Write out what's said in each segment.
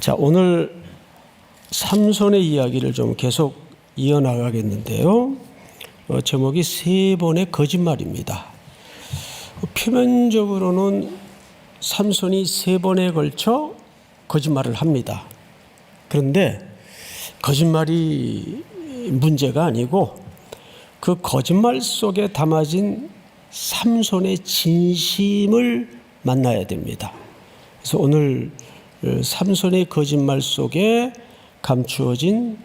자, 오늘 삼손의 이야기를 좀 계속 이어나가겠는데요. 제목이 세 번의 거짓말입니다. 표면적으로는 삼손이 세 번에 걸쳐 거짓말을 합니다. 그런데 거짓말이 문제가 아니고 그 거짓말 속에 담아진 삼손의 진심을 만나야 됩니다. 그래서 오늘 삼손의 거짓말 속에 감추어진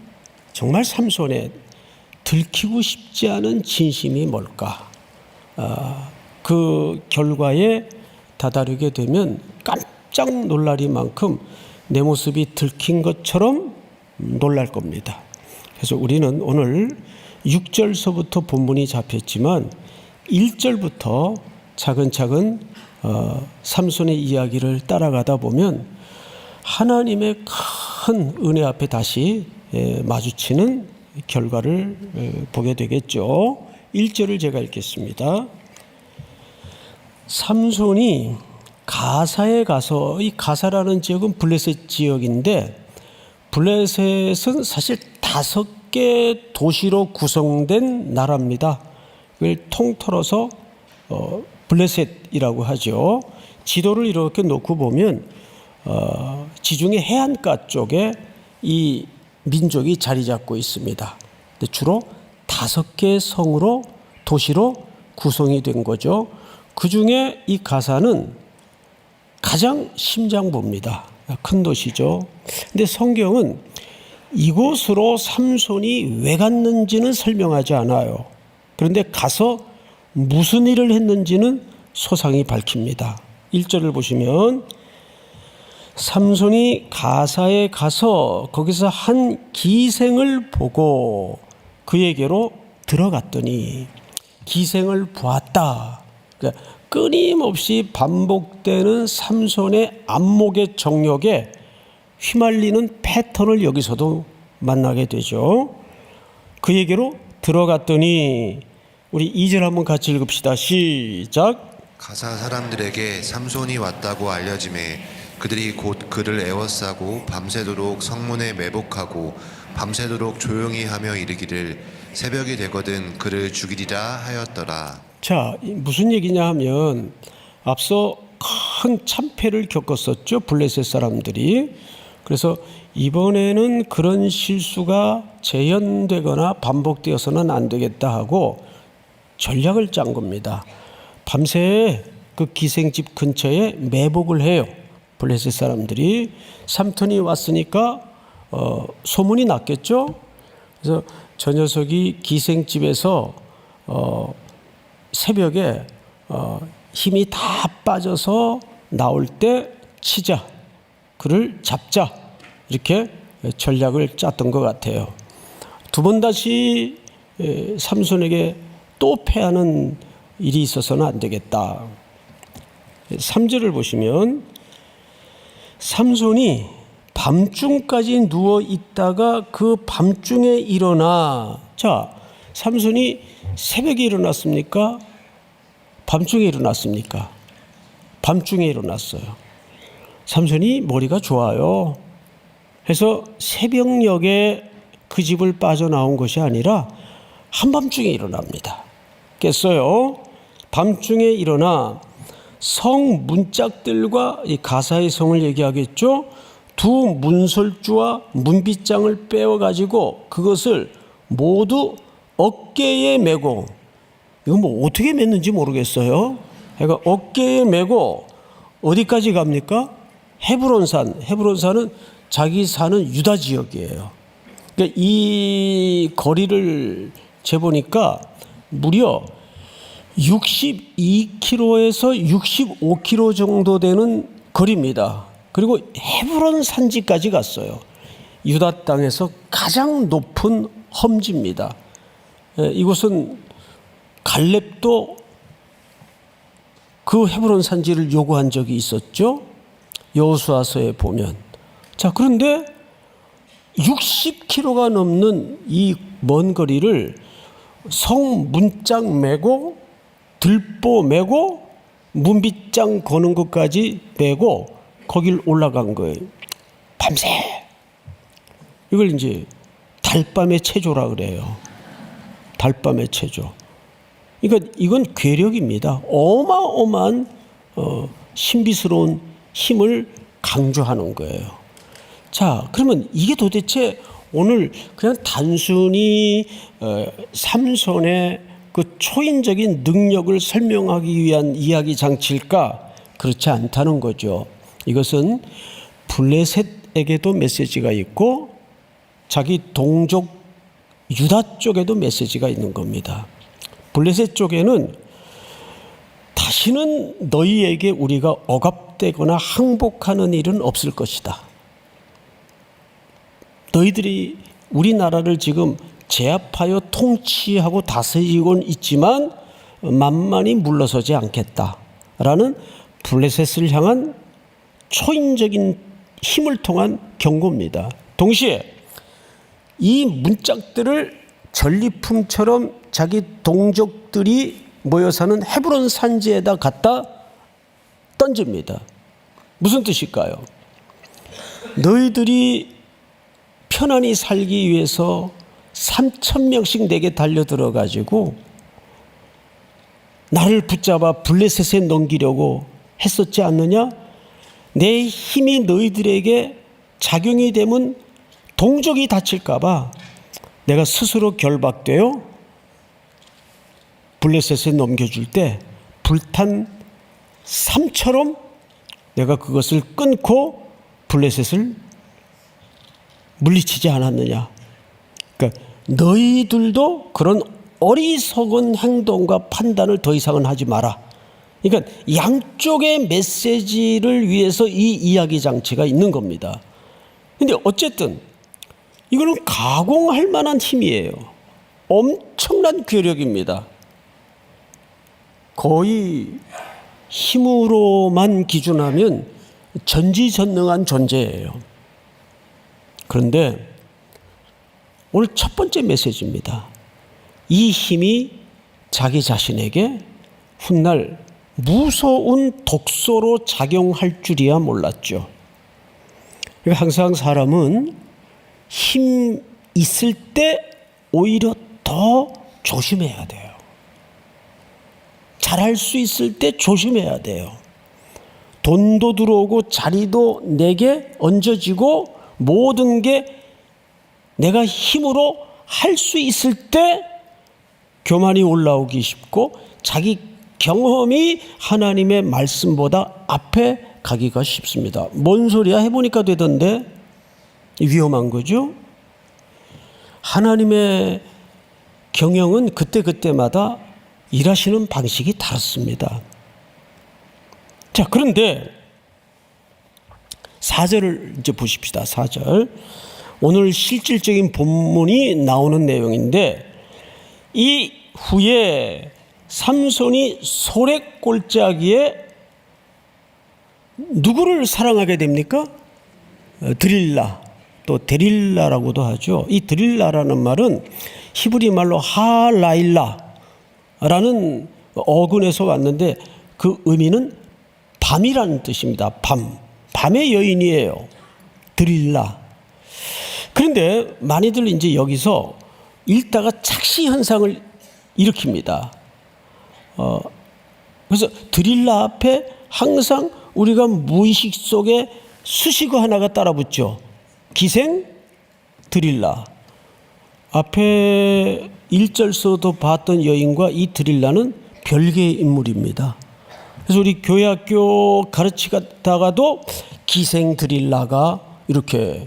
정말 삼손의 들키고 싶지 않은 진심이 뭘까? 그 결과에 다다르게 되면 깜짝 놀라리만큼 내 모습이 들킨 것처럼 놀랄 겁니다. 그래서 우리는 오늘 6절서부터 본문이 잡혔지만 1절부터 차근차근 삼손의 이야기를 따라가다 보면 하나님의 큰 은혜 앞에 다시 마주치는 결과를 보게 되겠죠. 1절을 제가 읽겠습니다. 삼손이 가사에 가서, 이 가사라는 지역은 블레셋 지역인데 블레셋은 사실 5개 도시로 구성된 나라입니다. 그걸 통틀어서 블레셋이라고 하죠. 지도를 이렇게 놓고 보면 지중해 해안가 쪽에 이 민족이 자리 잡고 있습니다. 근데 주로 5개의 성으로 도시로 구성이 된 거죠. 그 중에 이 가사는 가장 심장부입니다. 큰 도시죠. 근데 성경은 이곳으로 삼손이 왜 갔는지는 설명하지 않아요. 그런데 가서 무슨 일을 했는지는 소상히 밝힙니다. 1절을 보시면 삼손이 가사에 가서 거기서 한 기생을 보고 그에게로 들어갔더니 기생을 보았다. 그러니까 끊임없이 반복되는 삼손의 안목의 정욕에 휘말리는 패턴을 여기서도 만나게 되죠. 그에게로 들어갔더니 우리 2절 한번 같이 읽읍시다. 시작. 가사 사람들에게 삼손이 왔다고 알려짐에 그들이 곧 그를 애워싸고 밤새도록 성문에 매복하고 밤새도록 조용히 하며 이르기를 새벽이 되거든 그를 죽이리라 하였더라. 자, 무슨 얘기냐 하면 앞서 큰 참패를 겪었었죠. 블레셋 사람들이. 그래서 이번에는 그런 실수가 재현되거나 반복되어서는 안 되겠다 하고 전략을 짠 겁니다. 밤새 그 기생집 근처에 매복을 해요. 블레셋 사람들이. 삼손이 왔으니까 소문이 났겠죠. 그래서 저 녀석이 기생집에서 새벽에 힘이 다 빠져서 나올 때 치자, 그를 잡자, 이렇게 전략을 짰던 것 같아요. 두 번 다시 삼손에게 또 패하는 일이 있어서는 안 되겠다. 3절을 보시면 삼손이 밤중까지 누워 있다가 그 밤중에 일어나. 자, 삼손이 새벽에 일어났습니까? 밤중에 일어났습니까? 밤중에 일어났어요. 삼손이 머리가 좋아요. 그래서 새벽녘에 그 집을 빠져나온 것이 아니라 한밤중에 일어납니다. 깼어요. 밤중에 일어나 성 문짝들과 이 가사의 성을 얘기하겠죠. 두 문설주와 문빗장을 빼어가지고 그것을 모두 어깨에 메고, 이거 뭐 어떻게 맸는지 모르겠어요. 그러니까 어깨에 메고 어디까지 갑니까? 헤브론산. 헤브론산은 자기 사는 유다 지역이에요. 그러니까 이 거리를 재보니까 무려 62km에서 65km 정도 되는 거리입니다. 그리고 헤브론 산지까지 갔어요. 유다 땅에서 가장 높은 험지입니다. 이곳은 갈렙도 그 헤브론 산지를 요구한 적이 있었죠. 여호수아서에 보면. 자, 그런데 60km가 넘는 이 먼 거리를 성 문짝 메고 들보 메고 문빗장 거는 것까지 메고 거길 올라간 거예요. 밤새. 이걸 이제 달밤의 체조라 그래요. 달밤의 체조. 그러니까 이건 괴력입니다. 어마어마한 신비스러운 힘을 강조하는 거예요. 자, 그러면 이게 도대체 오늘 그냥 단순히 삼손의 그 초인적인 능력을 설명하기 위한 이야기 장치일까? 그렇지 않다는 거죠. 이것은 블레셋에게도 메시지가 있고 자기 동족 유다 쪽에도 메시지가 있는 겁니다. 블레셋 쪽에는 다시는 너희에게 우리가 억압되거나 항복하는 일은 없을 것이다. 너희들이 우리나라를 지금 제압하여 통치하고 다스리고는 있지만 만만히 물러서지 않겠다라는 블레셋을 향한 초인적인 힘을 통한 경고입니다. 동시에 이 문짝들을 전리품처럼 자기 동족들이 모여 사는 헤브론 산지에다 갖다 던집니다. 무슨 뜻일까요? 너희들이 편안히 살기 위해서 3,000명씩 내게 달려들어 가지고 나를 붙잡아 블레셋에 넘기려고 했었지 않느냐? 내 힘이 너희들에게 작용이 되면 동족이 다칠까 봐 내가 스스로 결박되어 블레셋에 넘겨줄 때 불탄 삶처럼 내가 그것을 끊고 블레셋을 물리치지 않았느냐. 그러니까 너희들도 그런 어리석은 행동과 판단을 더 이상은 하지 마라. 그러니까 양쪽의 메시지를 위해서 이 이야기 장치가 있는 겁니다. 근데 어쨌든 이거는 가공할 만한 힘이에요. 엄청난 괴력입니다. 거의 힘으로만 기준하면 전지전능한 존재예요. 그런데 오늘 첫 번째 메시지입니다. 이 힘이 자기 자신에게 훗날 무서운 독소로 작용할 줄이야 몰랐죠. 그러니까 항상 사람은 힘 있을 때 오히려 더 조심해야 돼요. 잘할 수 있을 때 조심해야 돼요. 돈도 들어오고 자리도 내게 얹어지고 모든 게 내가 힘으로 할 수 있을 때 교만이 올라오기 쉽고 자기 경험이 하나님의 말씀보다 앞에 가기가 쉽습니다. 뭔 소리야? 해보니까 되던데. 위험한 거죠. 하나님의 경영은 그때그때마다 일하시는 방식이 다릅니다. 자, 그런데 4절을 이제 보십시다. 4절. 오늘 실질적인 본문이 나오는 내용인데 이 후에 삼손이 소래골짜기에 누구를 사랑하게 됩니까? 드릴라, 또 데릴라라고도 하죠. 이 드릴라라는 말은 히브리 말로 하라일라라는 어근에서 왔는데 그 의미는 밤이라는 뜻입니다. 밤의 여인이에요. 드릴라. 그런데 많이들 이제 여기서 읽다가 착시 현상을 일으킵니다. 그래서 드릴라 앞에 항상 우리가 무의식 속에 수식어 하나가 따라붙죠. 기생 드릴라. 앞에 1절서도 봤던 여인과 이 드릴라는 별개의 인물입니다. 그래서 우리 교회학교 가르치다가도 기생 드릴라가 이렇게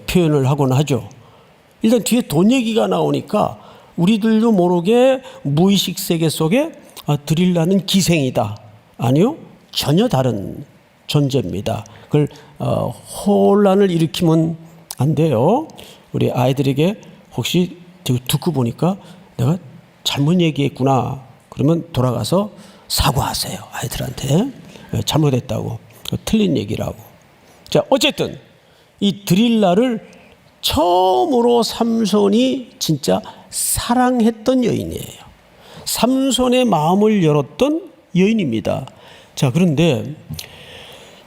표현을 하곤 하죠. 일단 뒤에 돈 얘기가 나오니까 우리들도 모르게 무의식 세계 속에 드릴라는 기생이다. 아니요, 전혀 다른 존재입니다. 그걸 혼란을 일으키면 안 돼요. 우리 아이들에게 혹시 듣고 보니까 내가 잘못 얘기했구나 그러면 돌아가서 사과하세요. 아이들한테 잘못했다고, 틀린 얘기라고. 자, 어쨌든 이 드릴라를 처음으로 삼손이 진짜 사랑했던 여인이에요. 삼손의 마음을 열었던 여인입니다. 자, 그런데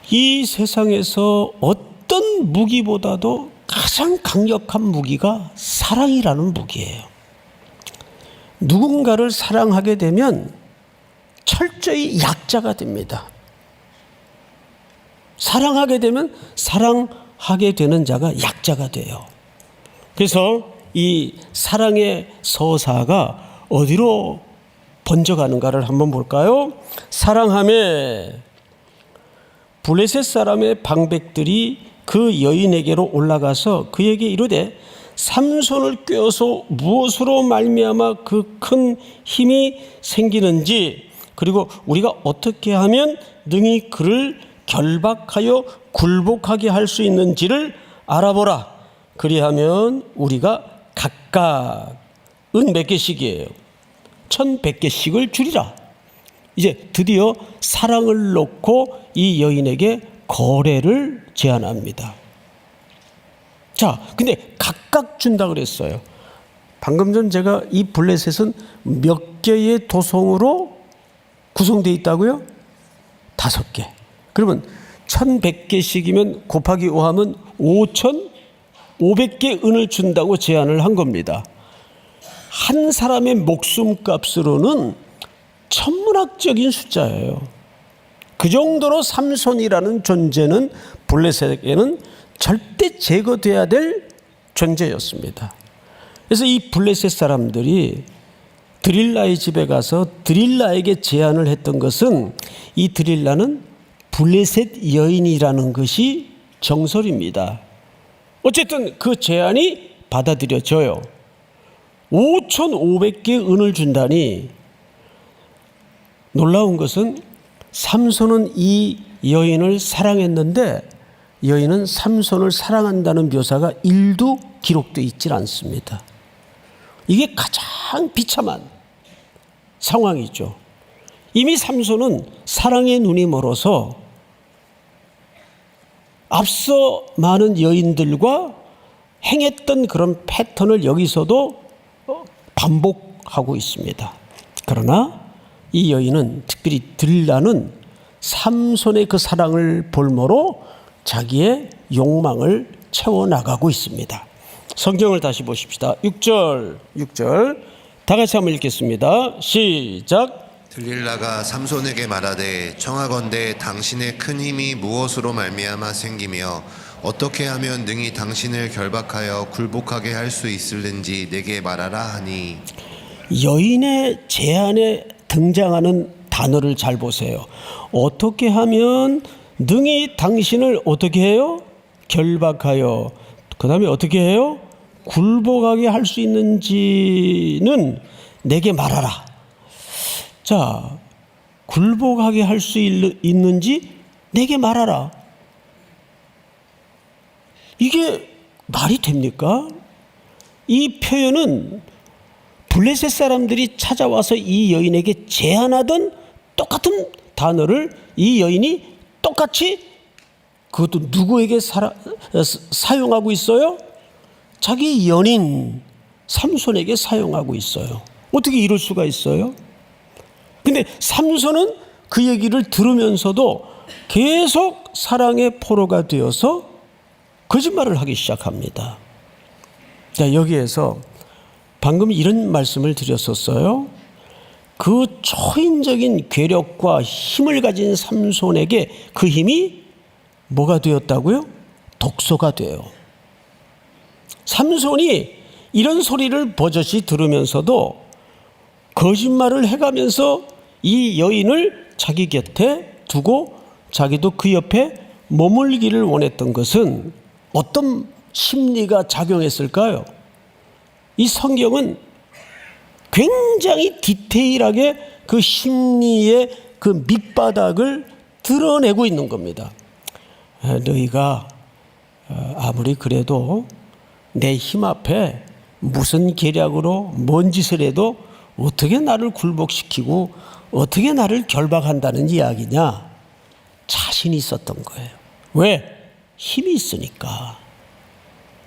이 세상에서 어떤 어떤 무기보다도 가장 강력한 무기가 사랑이라는 무기예요. 누군가를 사랑하게 되면 철저히 약자가 됩니다. 사랑하게 되면 사랑하게 되는 자가 약자가 돼요. 그래서 이 사랑의 서사가 어디로 번져가는가를 한번 볼까요? 사랑하매 블레셋 사람의 방백들이 그 여인에게로 올라가서 그에게 이르되 삼손을 꿰어서 무엇으로 말미암아 그 큰 힘이 생기는지 그리고 우리가 어떻게 하면 능히 그를 결박하여 굴복하게 할 수 있는지를 알아보라. 그리하면 우리가 각각 은 몇 개씩이에요? 1,100개씩을 주리라. 이제 드디어 사랑을 놓고 이 여인에게 거래를 제안합니다. 자, 근데 각각 준다 그랬어요. 방금 전 제가 이 블레셋은 몇 개의 도성으로 구성되어 있다고요? 5개. 그러면 1,100개씩이면 곱하기 5하면 5,500개 은을 준다고 제안을 한 겁니다. 한 사람의 목숨값으로는 천문학적인 숫자예요. 그 정도로 삼손이라는 존재는 블레셋에게는 절대 제거돼야 될 존재였습니다. 그래서 이 블레셋 사람들이 드릴라의 집에 가서 드릴라에게 제안을 했던 것은 이 드릴라는 블레셋 여인이라는 것이 정설입니다. 어쨌든 그 제안이 받아들여져요. 5,500개 은을 준다니 놀라운 것은 삼손은 이 여인을 사랑했는데 여인은 삼손을 사랑한다는 묘사가 1도 기록되어 있질 않습니다. 이게 가장 비참한 상황이죠. 이미 삼손은 사랑의 눈이 멀어서 앞서 많은 여인들과 행했던 그런 패턴을 여기서도 반복하고 있습니다. 그러나 이 여인은 특별히 들라는 삼손의 그 사랑을 볼모로 자기의 욕망을 채워나가고 있습니다. 성경을 다시 보십시다. 6절 다 같이 한번 읽겠습니다. 시작. 들릴라가 삼손에게 말하되 청하건대 당신의 큰 힘이 무엇으로 말미암아 생기며 어떻게 하면 능히 당신을 결박하여 굴복하게 할 수 있을는지 내게 말하라 하니. 여인의 제안에 등장하는 단어를 잘 보세요. 어떻게 하면 능히 당신을 어떻게 해요? 결박하여. 그 다음에 어떻게 해요? 굴복하게 할 수 있는지는 내게 말하라. 자, 굴복하게 할 수 있는지 내게 말하라. 이게 말이 됩니까? 이 표현은 블레셋 사람들이 찾아와서 이 여인에게 제안하던 똑같은 단어를 이 여인이 똑같이 그것도 누구에게 사용하고 있어요? 자기 연인 삼손에게 사용하고 있어요. 어떻게 이럴 수가 있어요? 근데 삼손은 그 얘기를 들으면서도 계속 사랑의 포로가 되어서 거짓말을 하기 시작합니다. 자, 여기에서 방금 이런 말씀을 드렸었어요. 그 초인적인 괴력과 힘을 가진 삼손에게 그 힘이 뭐가 되었다고요? 독소가 돼요. 삼손이 이런 소리를 버젓이 들으면서도 거짓말을 해가면서 이 여인을 자기 곁에 두고 자기도 그 옆에 머물기를 원했던 것은 어떤 심리가 작용했을까요? 이 성경은 굉장히 디테일하게 그 심리의 그 밑바닥을 드러내고 있는 겁니다. 너희가 아무리 그래도 내 힘 앞에 무슨 계략으로 뭔 짓을 해도 어떻게 나를 굴복시키고 어떻게 나를 결박한다는 이야기냐? 자신이 있었던 거예요. 왜? 힘이 있으니까.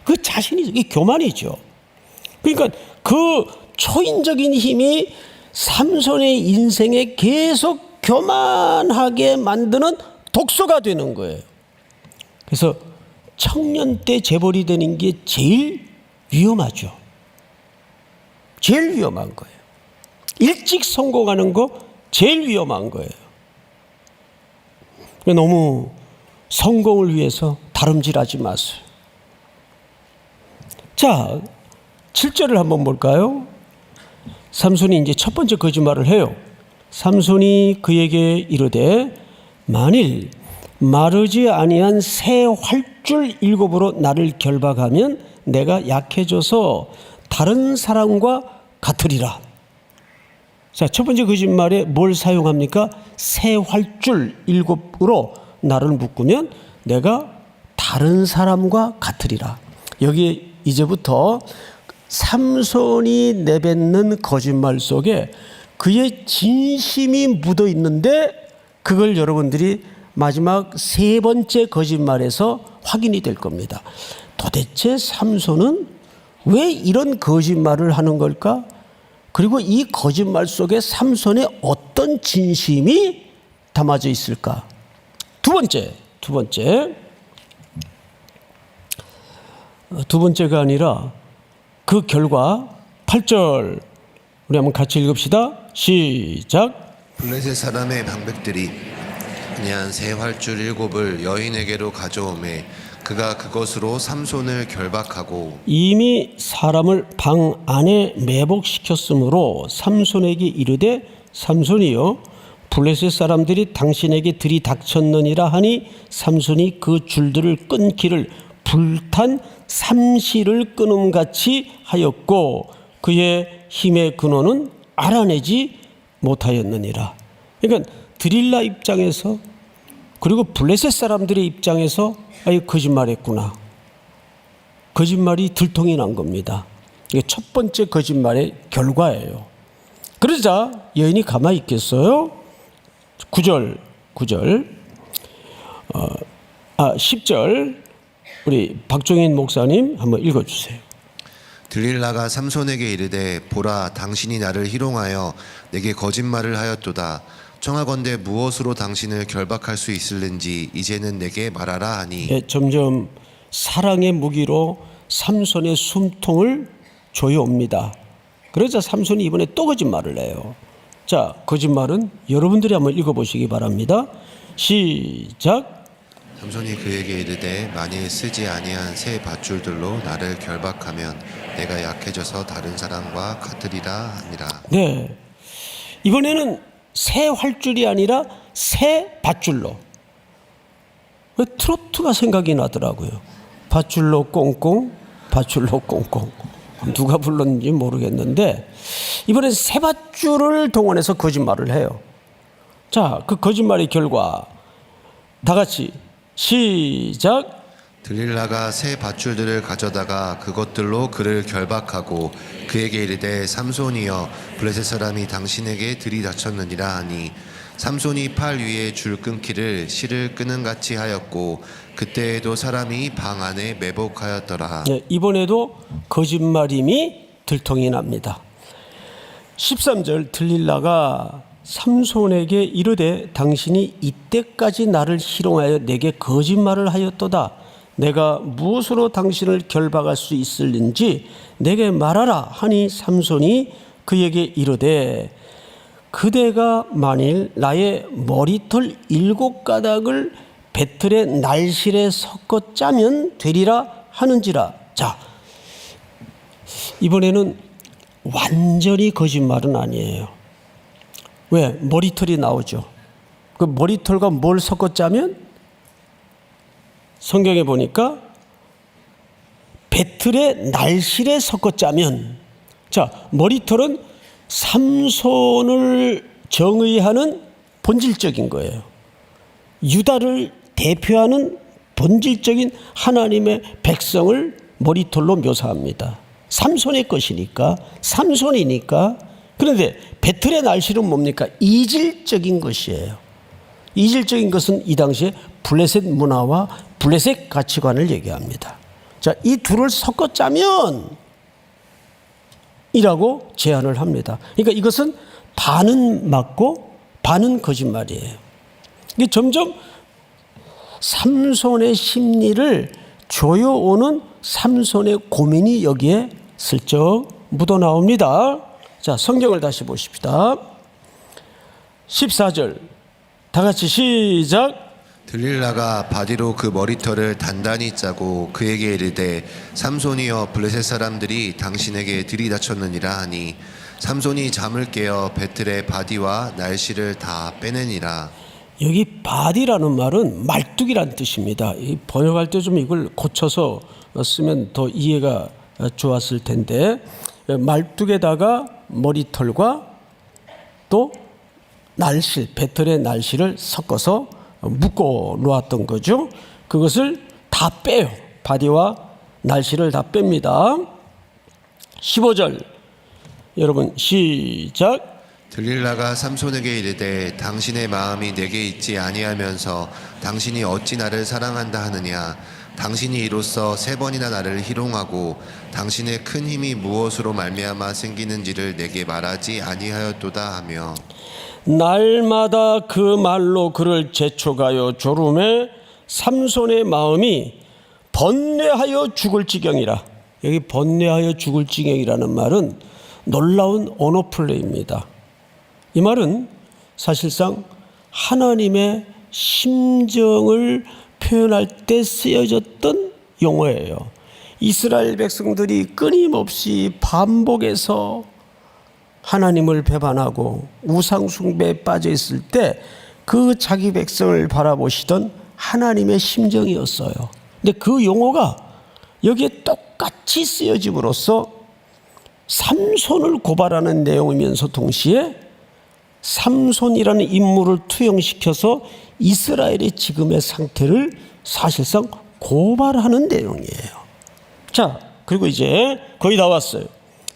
그 자신이, 이게 교만이죠. 그러니까 그 초인적인 힘이 삼손의 인생에 계속 교만하게 만드는 독소가 되는 거예요. 그래서 청년 때 재벌이 되는 게 제일 위험하죠. 제일 위험한 거예요. 일찍 성공하는 거 제일 위험한 거예요. 너무 성공을 위해서 다름질하지 마세요. 자, 7절을 한번 볼까요? 삼손이 이제 첫 번째 거짓말을 해요. 삼손이 그에게 이르되 만일 마르지 아니한 새 활줄 7으로 나를 결박하면 내가 약해져서 다른 사람과 같으리라. 자, 첫 번째 거짓말에 뭘 사용합니까? 새 활줄 7으로 나를 묶으면 내가 다른 사람과 같으리라. 여기 이제부터 삼손이 내뱉는 거짓말 속에 그의 진심이 묻어 있는데 그걸 여러분들이 마지막 세 번째 거짓말에서 확인이 될 겁니다. 도대체 삼손은 왜 이런 거짓말을 하는 걸까? 그리고 이 거짓말 속에 삼손의 어떤 진심이 담아져 있을까? 두 번째가 아니라 그 결과 8절 우리 한번 같이 읽읍시다. 시작. 블레셋 사람의 방백들이 그냥 새 활줄 7을 여인에게로 가져오매 그가 그것으로 삼손을 결박하고 이미 사람을 방 안에 매복시켰으므로 삼손에게 이르되 삼손이여 블레셋 사람들이 당신에게 들이닥쳤느니라 하니 삼손이 그 줄들을 끊기를 불탄 삼시를 끊음같이 하였고 그의 힘의 근원은 알아내지 못하였느니라. 그러니까 드릴라 입장에서 그리고 블레셋 사람들의 입장에서 아유 거짓말했구나. 거짓말이 들통이 난 겁니다. 이게 첫 번째 거짓말의 결과예요. 그러자 여인이 가만히 있겠어요? 9절 10절 우리 박종인 목사님 한번 읽어주세요. 들릴라가 삼손에게 이르되 보라 당신이 나를 희롱하여 내게 거짓말을 하였도다. 청하건대 무엇으로 당신을 결박할 수 있을는지 이제는 내게 말하라 하니 점점 사랑의 무기로 삼손의 숨통을 조여옵니다. 그러자 삼손이 이번에 또 거짓말을 해요. 자, 거짓말은 여러분들이 한번 읽어보시기 바랍니다. 시작. 삼손이 그에게 이르되 만일 쓰지 아니한 새 밧줄들로 나를 결박하면 내가 약해져서 다른 사람과 같으리라 하니라. 네, 이번에는 새 활줄이 아니라 새 밧줄로. 왜 트로트가 생각이 나더라고요. 밧줄로 꽁꽁 밧줄로 꽁꽁. 누가 불렀는지 모르겠는데 이번엔 새 밧줄을 동원해서 거짓말을 해요. 자, 그 거짓말의 결과 다 같이 시작. 들릴라가 새 밧줄들을 가져다가 그것들로 그를 결박하고 그에게 이르되 삼손이여 블레셋 사람이 당신에게 들이닥쳤느니라 하니 삼손이 팔 위에 줄 끊기를 실을 끄는 같이 하였고 그때에도 사람이 방 안에 매복하였더라. 네, 이번에도 거짓말임이 들통이 납니다. 13절 들릴라가 삼손에게 이르되 당신이 이때까지 나를 희롱하여 내게 거짓말을 하였도다. 내가 무엇으로 당신을 결박할 수 있을는지 내게 말하라 하니 삼손이 그에게 이르되 그대가 만일 나의 머리털 7가닥을 배틀의 날실에 섞어 짜면 되리라 하는지라. 자, 이번에는 완전히 거짓말은 아니에요. 왜? 머리털이 나오죠. 그 머리털과 뭘 섞어 짜면? 성경에 보니까 배틀의 날실에 섞어 짜면. 자, 머리털은 삼손을 정의하는 본질적인 거예요. 유다를 대표하는 본질적인 하나님의 백성을 머리털로 묘사합니다. 삼손의 것이니까, 삼손이니까. 그런데 배틀의 날실은 뭡니까? 이질적인 것이에요. 이질적인 것은 이 당시에 블레셋 문화와 블레셋 가치관을 얘기합니다. 자, 이 둘을 섞어 짜면 이라고 제안을 합니다. 그러니까 이것은 반은 맞고 반은 거짓말이에요. 이게 점점 삼손의 심리를 조여오는 삼손의 고민이 여기에 슬쩍 묻어나옵니다. 자, 성경을 다시 보십시다. 14절 다 같이 시작. 들릴라가 바디로 그 머리털을 단단히 짜고 그에게 이르되 삼손이여 블레셋 사람들이 당신에게 들이닥쳤느니라 하니 삼손이 잠을 깨어 배틀의 바디와 날씨를 다 빼내니라. 여기 바디라는 말은 말뚝이란 뜻입니다. 이 번역할 때 좀 이걸 고쳐서 쓰면 더 이해가 좋았을 텐데, 말뚝에다가 머리털과 또 날실, 배틀의 날씨를 섞어서 묶어 놓았던 거죠. 그것을 다 빼요. 바디와 날씨를 다 뺍니다. 15절 여러분 시작. 들릴라가 삼손에게 이르되 당신의 마음이 내게 있지 아니하면서 당신이 어찌 나를 사랑한다 하느냐. 당신이 이로써 3번이나 나를 희롱하고 당신의 큰 힘이 무엇으로 말미암아 생기는지를 내게 말하지 아니하였도다 하며 날마다 그 말로 그를 재촉하여 조름에 삼손의 마음이 번뇌하여 죽을 지경이라. 여기 번뇌하여 죽을 지경이라는 말은 놀라운 언어 플레이입니다. 이 말은 사실상 하나님의 심정을 표현할 때 쓰여졌던 용어예요. 이스라엘 백성들이 끊임없이 반복해서 하나님을 배반하고 우상숭배에 빠져 있을 때 그 자기 백성을 바라보시던 하나님의 심정이었어요. 근데 그 용어가 여기에 똑같이 쓰여짐으로써 삼손을 고발하는 내용이면서 동시에 삼손이라는 인물을 투영시켜서 이스라엘의 지금의 상태를 사실상 고발하는 내용이에요. 자, 그리고 이제 거의 다 왔어요.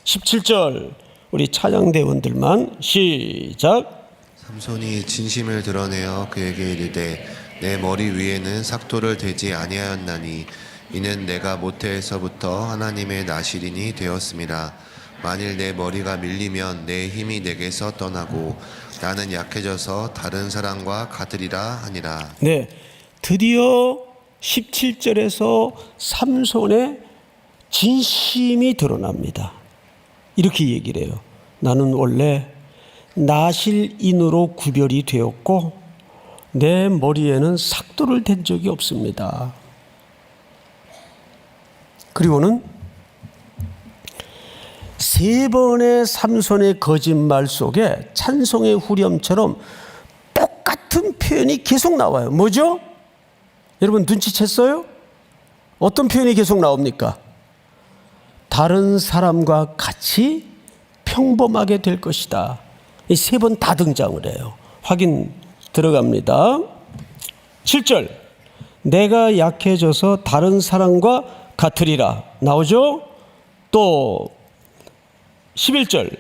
17절 우리 찬양대원들만 시작. 삼손이 진심을 드러내어 그에게 이르되 내 머리 위에는 삭도를 대지 아니하였나니 이는 내가 모태에서부터 하나님의 나시린이 되었음이라. 만일 내 머리가 밀리면 내 힘이 내게서 떠나고 나는 약해져서 다른 사람과 같으리라 하니라. 네, 드디어 17절에서 삼손의 진심이 드러납니다. 이렇게 얘기를 해요. 나는 원래 나실인으로 구별이 되었고 내 머리에는 삭도를 댄 적이 없습니다. 그리고는 3번의 삼손의 거짓말 속에 찬송의 후렴처럼 똑같은 표현이 계속 나와요. 뭐죠? 여러분 눈치챘어요? 어떤 표현이 계속 나옵니까? 다른 사람과 같이 평범하게 될 것이다. 이 3번 다 등장을 해요. 확인 들어갑니다. 7절 내가 약해져서 다른 사람과 같으리라 나오죠? 또 11절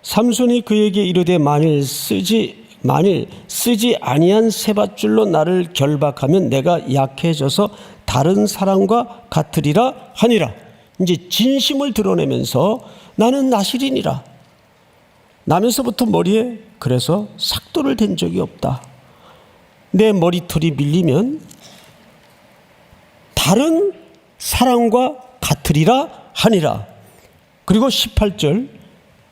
삼손이 그에게 이르되 만일 쓰지 아니한 세밧줄로 나를 결박하면 내가 약해져서 다른 사람과 같으리라 하니라. 이제 진심을 드러내면서 나는 나실이니라. 나면서부터 머리에 그래서 삭도를 댄 적이 없다. 내 머리털이 밀리면 다른 사람과 같으리라 하니라. 그리고 18절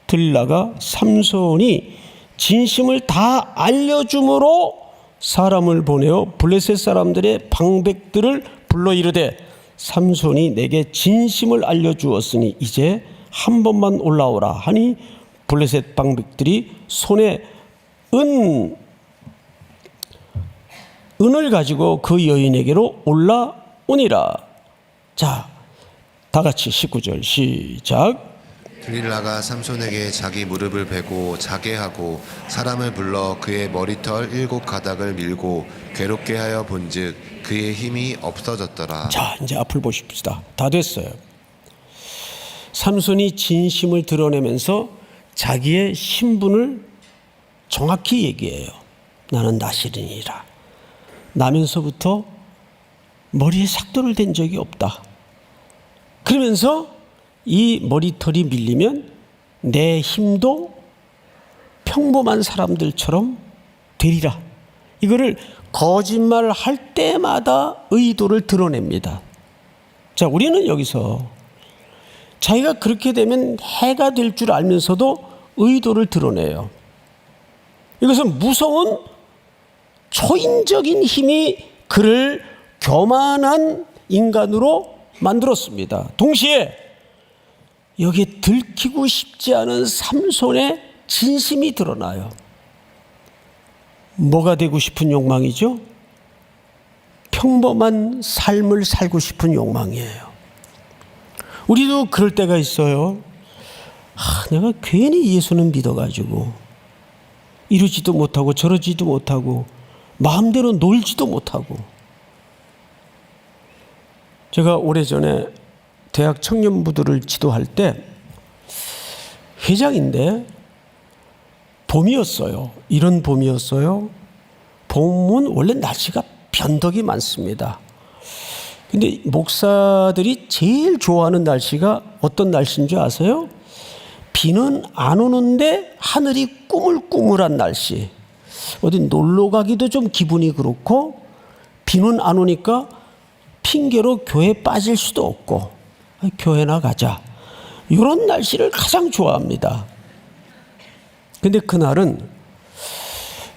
들릴라가 삼손이 진심을 다 알려줌으로 사람을 보내어 블레셋 사람들의 방백들을 불러 이르되 삼손이 내게 진심을 알려주었으니 이제 한 번만 올라오라 하니 블레셋 방백들이 손에 은을 가지고 그 여인에게로 올라오니라. 자, 다 같이 19절 시작. 들릴라가 삼손에게 자기 무릎을 베고 자게 하고 사람을 불러 그의 머리털 7가닥을 밀고 괴롭게 하여 본즉 그의 힘이 없어졌더라. 자, 이제 앞을 보십시다. 다 됐어요. 삼손이 진심을 드러내면서 자기의 신분을 정확히 얘기해요. 나는 나실인이라. 나면서부터 머리에 삭도를 댄 적이 없다. 그러면서 이 머리털이 밀리면 내 힘도 평범한 사람들처럼 되리라. 이거를 거짓말을 할 때마다 의도를 드러냅니다. 자, 우리는 여기서 자기가 그렇게 되면 해가 될 줄 알면서도 의도를 드러내요. 이것은 무서운 초인적인 힘이 그를 교만한 인간으로 만들었습니다. 동시에 여기에 들키고 싶지 않은 삼손의 진심이 드러나요. 뭐가 되고 싶은 욕망이죠? 평범한 삶을 살고 싶은 욕망이에요. 우리도 그럴 때가 있어요. 내가 괜히 예수는 믿어가지고 이러지도 못하고 저러지도 못하고 마음대로 놀지도 못하고. 제가 오래전에 대학 청년부들을 지도할 때 회장인데 봄이었어요. 이런 봄이었어요. 봄은 원래 날씨가 변덕이 많습니다. 근데 목사들이 제일 좋아하는 날씨가 어떤 날씨인 줄 아세요? 비는 안 오는데 하늘이 꾸물꾸물한 날씨. 어디 놀러 가기도 좀 기분이 그렇고 비는 안 오니까 핑계로 교회 빠질 수도 없고 교회나 가자. 이런 날씨를 가장 좋아합니다. 근데 그날은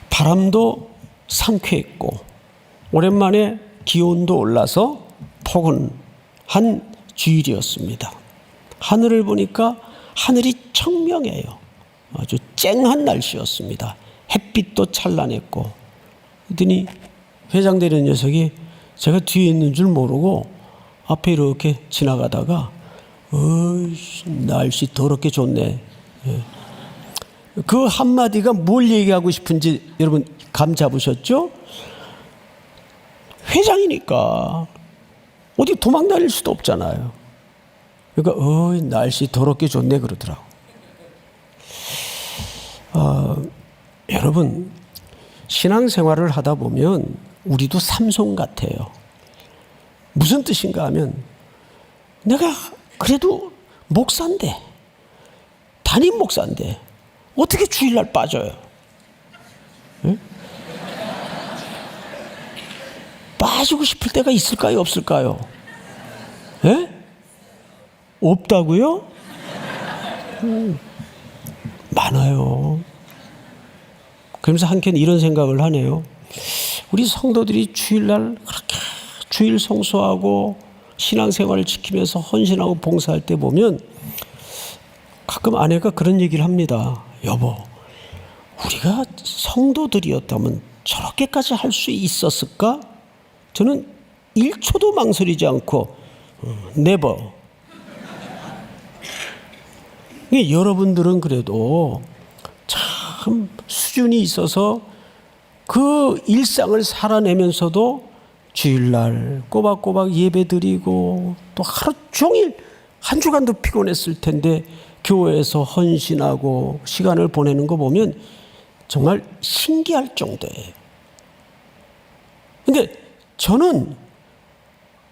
바람도 상쾌했고 오랜만에 기온도 올라서 포근한 주일이었습니다. 하늘을 보니까 하늘이 청명해요. 아주 쨍한 날씨였습니다. 햇빛도 찬란했고. 그랬더니 회장 되는 녀석이 제가 뒤에 있는 줄 모르고 앞에 이렇게 지나가다가 날씨 더럽게 좋네. 그 한마디가 뭘 얘기하고 싶은지 여러분 감 잡으셨죠? 회장이니까 어디 도망 다닐 수도 없잖아요. 그러니까 날씨 더럽게 좋네 그러더라고. 여러분 신앙생활을 하다 보면 우리도 삼손 같아요. 무슨 뜻인가 하면 내가 그래도 목사인데 담임 목사인데 어떻게 주일날 빠져요? 응? 빠지고 싶을 때가 있을까요? 없을까요? 예? 없다고요? 많아요. 그러면서 한켠 이런 생각을 하네요. 우리 성도들이 주일날 그렇게 주일 성수하고 신앙생활을 지키면서 헌신하고 봉사할 때 보면 가끔 아내가 그런 얘기를 합니다. 여보, 우리가 성도들이었다면 저렇게까지 할 수 있었을까? 저는 1초도 망설이지 않고 네버. 여러분들은 그래도 참 수준이 있어서 그 일상을 살아내면서도 주일날 꼬박꼬박 예배드리고 또 하루 종일 한 주간도 피곤했을 텐데 교회에서 헌신하고 시간을 보내는 거 보면 정말 신기할 정도예요. 근데 저는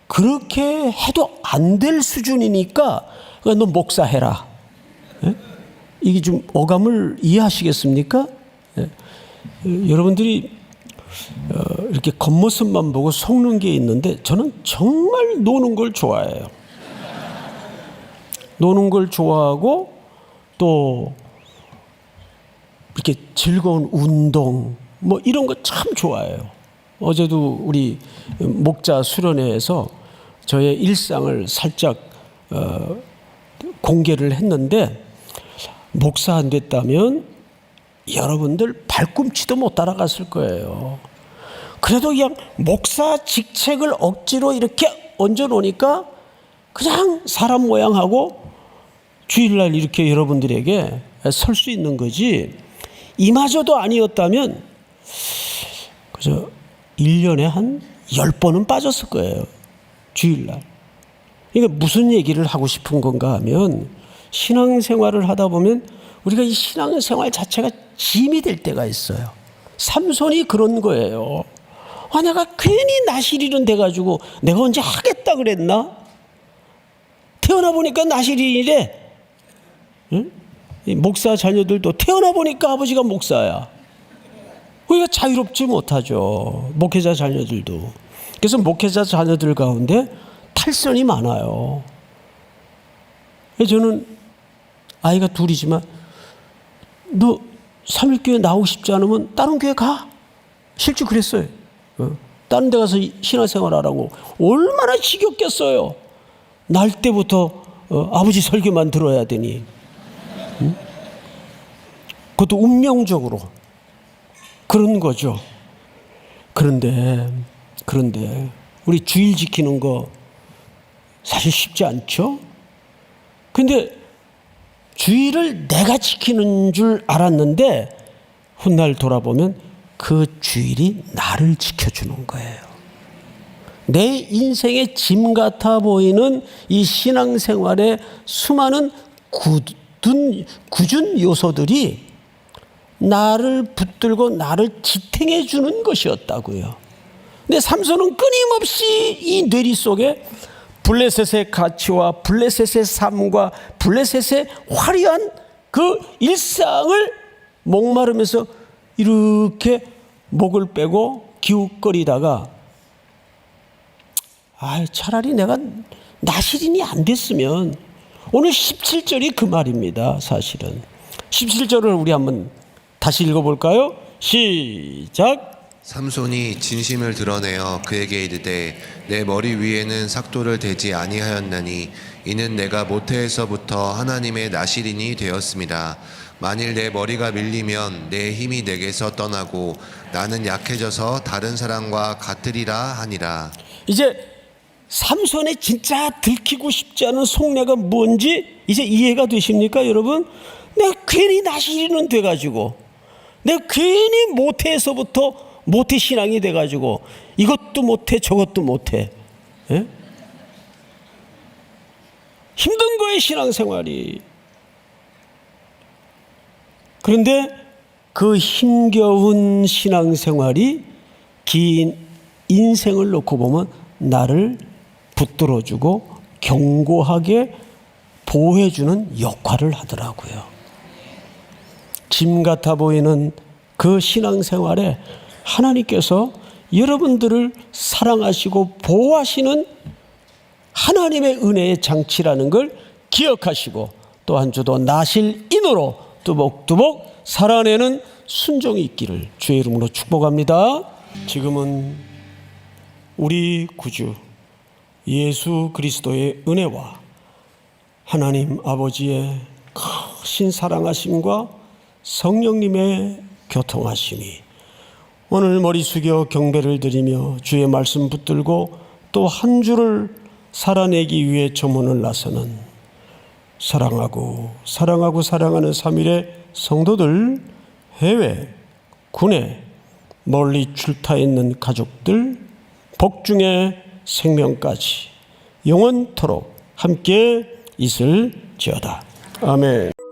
그렇게 해도 안 될 수준이니까 너 목사해라. 예? 이게 좀 어감을 이해하시겠습니까? 예? 여러분들이 이렇게 겉모습만 보고 속는 게 있는데 저는 정말 노는 걸 좋아해요. 노는 걸 좋아하고 또 이렇게 즐거운 운동 뭐 이런 거 참 좋아해요. 어제도 우리 목자 수련회에서 저의 일상을 살짝 공개를 했는데 목사 안 됐다면 여러분들 발꿈치도 못 따라갔을 거예요. 그래도 그냥 목사 직책을 억지로 이렇게 얹어놓으니까 그냥 사람 모양하고 주일날 이렇게 여러분들에게 설 수 있는 거지. 이마저도 아니었다면 그저 1년에 한 10번은 빠졌을 거예요. 주일날. 그러니까 무슨 얘기를 하고 싶은 건가 하면 신앙생활을 하다 보면 우리가 이 신앙생활 자체가 짐이 될 때가 있어요. 삼손이 그런 거예요. 내가 괜히 나실일은 돼가지고 내가 언제 하겠다 그랬나? 태어나 보니까 나실일이래. 응? 목사 자녀들도 태어나 보니까 아버지가 목사야. 우리가 자유롭지 못하죠. 목회자 자녀들도. 그래서 목회자 자녀들 가운데 탈선이 많아요. 저는 아이가 둘이지만 너 3일교회 나오고 싶지 않으면 다른 교회 가. 실제 그랬어요. 다른 데 가서 신앙생활 하라고. 얼마나 지겹겠어요. 날 때부터 아버지 설교만 들어야 되니. 응? 그것도 운명적으로 그런 거죠. 그런데 우리 주일 지키는 거 사실 쉽지 않죠. 근데 주일을 내가 지키는 줄 알았는데 훗날 돌아보면 그 주일이 나를 지켜주는 거예요. 내 인생의 짐 같아 보이는 이 신앙생활의 수많은 굳은 요소들이 나를 붙들고 나를 지탱해 주는 것이었다고요. 근데 삼손은 끊임없이 이 뇌리 속에 블레셋의 가치와 블레셋의 삶과 블레셋의 화려한 그 일상을 목마르면서 이렇게 목을 빼고 기웃거리다가 차라리 내가 나시린이 안 됐으면. 오늘 17절이 그 말입니다. 사실은 17절을 우리 한번 다시 읽어볼까요? 시작. 삼손이 진심을 드러내어 그에게 이르되 내 머리 위에는 삭도를 대지 아니하였나니 이는 내가 모태에서부터 하나님의 나시린이 되었습니다. 만일 내 머리가 밀리면 내 힘이 내게서 떠나고 나는 약해져서 다른 사람과 같으리라 하니라. 이제 삼손의 진짜 들키고 싶지 않은 속내가 뭔지 이제 이해가 되십니까, 여러분? 내가 괜히 나시린은 돼가지고, 내가 괜히 모태에서부터 모태 신앙이 돼가지고 이것도 못해 저것도 못해. 예? 힘든 거예요, 신앙생활이. 그런데 그 힘겨운 신앙생활이 긴 인생을 놓고 보면 나를 붙들어주고 견고하게 보호해주는 역할을 하더라고요. 짐 같아 보이는 그 신앙생활에 하나님께서 여러분들을 사랑하시고 보호하시는 하나님의 은혜의 장치라는 걸 기억하시고 또 한 주도 나실 인으로 뚜벅뚜벅 살아내는 순종이 있기를 주의 이름으로 축복합니다. 지금은 우리 구주 예수 그리스도의 은혜와 하나님 아버지의 크신 사랑하심과 성령님의 교통하심이 오늘 머리 숙여 경배를 드리며 주의 말씀 붙들고 또 한 주를 살아내기 위해 저문을 나서는 사랑하고 사랑하는 3일의 성도들, 해외, 국내, 멀리 출타 있는 가족들, 복중의 생명까지 영원토록 함께 있을지어다. 아멘.